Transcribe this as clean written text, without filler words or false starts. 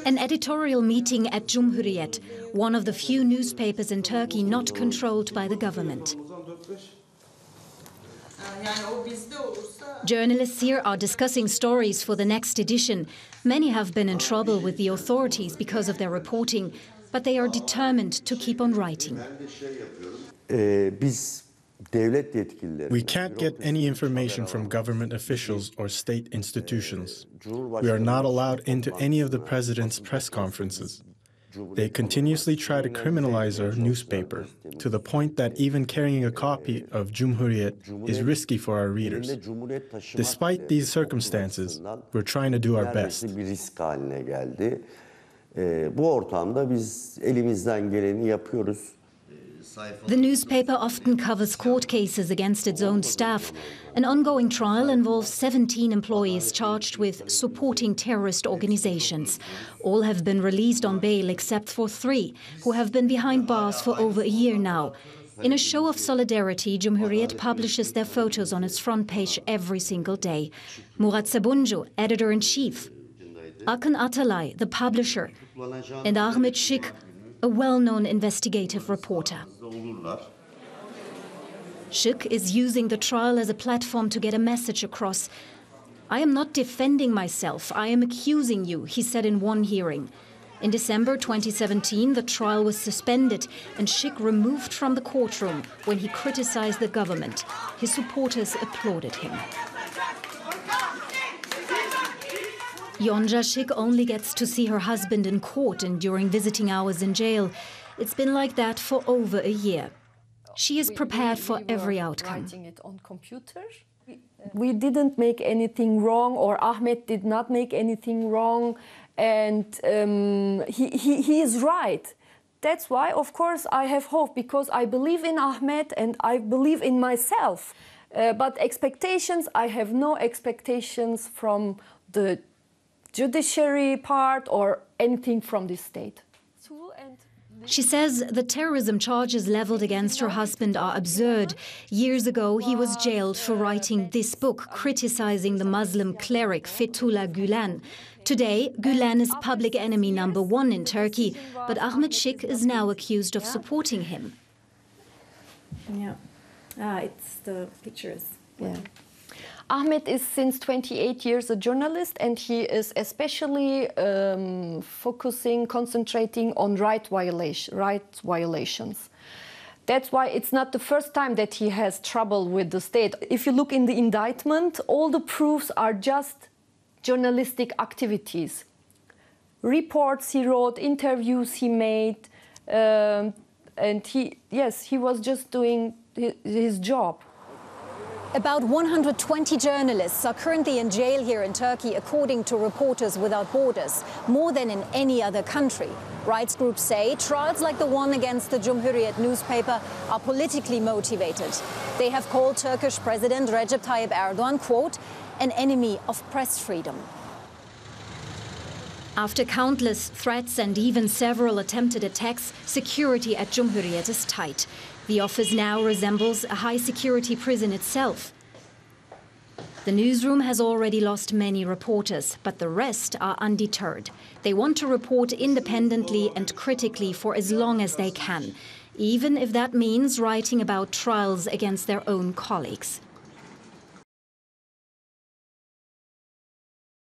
An editorial meeting at Cumhuriyet, one of the few newspapers in Turkey not controlled by the government. Journalists here are discussing stories for the next edition. Many have been in trouble with the authorities because of their reporting, but they are determined to keep on writing. We can't get any information from government officials or state institutions. We are not allowed into any of the president's press conferences. They continuously try to criminalize our newspaper, to the point that even carrying a copy of Cumhuriyet is risky for our readers. Despite these circumstances, we're trying to do our best. The newspaper often covers court cases against its own staff. An ongoing trial involves 17 employees charged with supporting terrorist organizations. All have been released on bail except for 3, who have been behind bars for over a year now. In a show of solidarity, Cumhuriyet publishes their photos on its front page every single day. Murat Sabuncu, editor-in-chief. Akın Atalay, the publisher. And Ahmet Şık, a well-known investigative reporter. Şık is using the trial as a platform to get a message across. "I am not defending myself, I am accusing you," he said in one hearing. In December 2017, the trial was suspended and Şık removed from the courtroom when he criticized the government. His supporters applauded him. Yonca Şık only gets to see her husband in court and during visiting hours in jail. It's been like that for over a year. She is prepared for every outcome. We didn't make anything wrong, or Ahmet did not make anything wrong, and he is right. That's why, of course, I have hope, because I believe in Ahmet and I believe in myself. But expectations, I have no expectations from the judiciary part or anything from the state. She says the terrorism charges leveled against her husband are absurd. Years ago, he was jailed for writing this book criticizing the Muslim cleric Fethullah Gülen. Today, Gülen is public enemy #1 in Turkey, but Ahmet Şık is now accused of supporting him. Yeah, it's the pictures. Yeah. Ahmet is since 28 years a journalist, and he is especially concentrating on rights violations. That's why it's not the first time that he has trouble with the state. If you look in the indictment, all the proofs are just journalistic activities. Reports he wrote, interviews he made, and he was just doing his job. About 120 journalists are currently in jail here in Turkey, according to Reporters Without Borders, more than in any other country. Rights groups say trials like the one against the Cumhuriyet newspaper are politically motivated. They have called Turkish President Recep Tayyip Erdogan, quote, an enemy of press freedom. After countless threats and even several attempted attacks, security at Cumhuriyet is tight. The office now resembles a high-security prison itself. The newsroom has already lost many reporters, but the rest are undeterred. They want to report independently and critically for as long as they can, even if that means writing about trials against their own colleagues.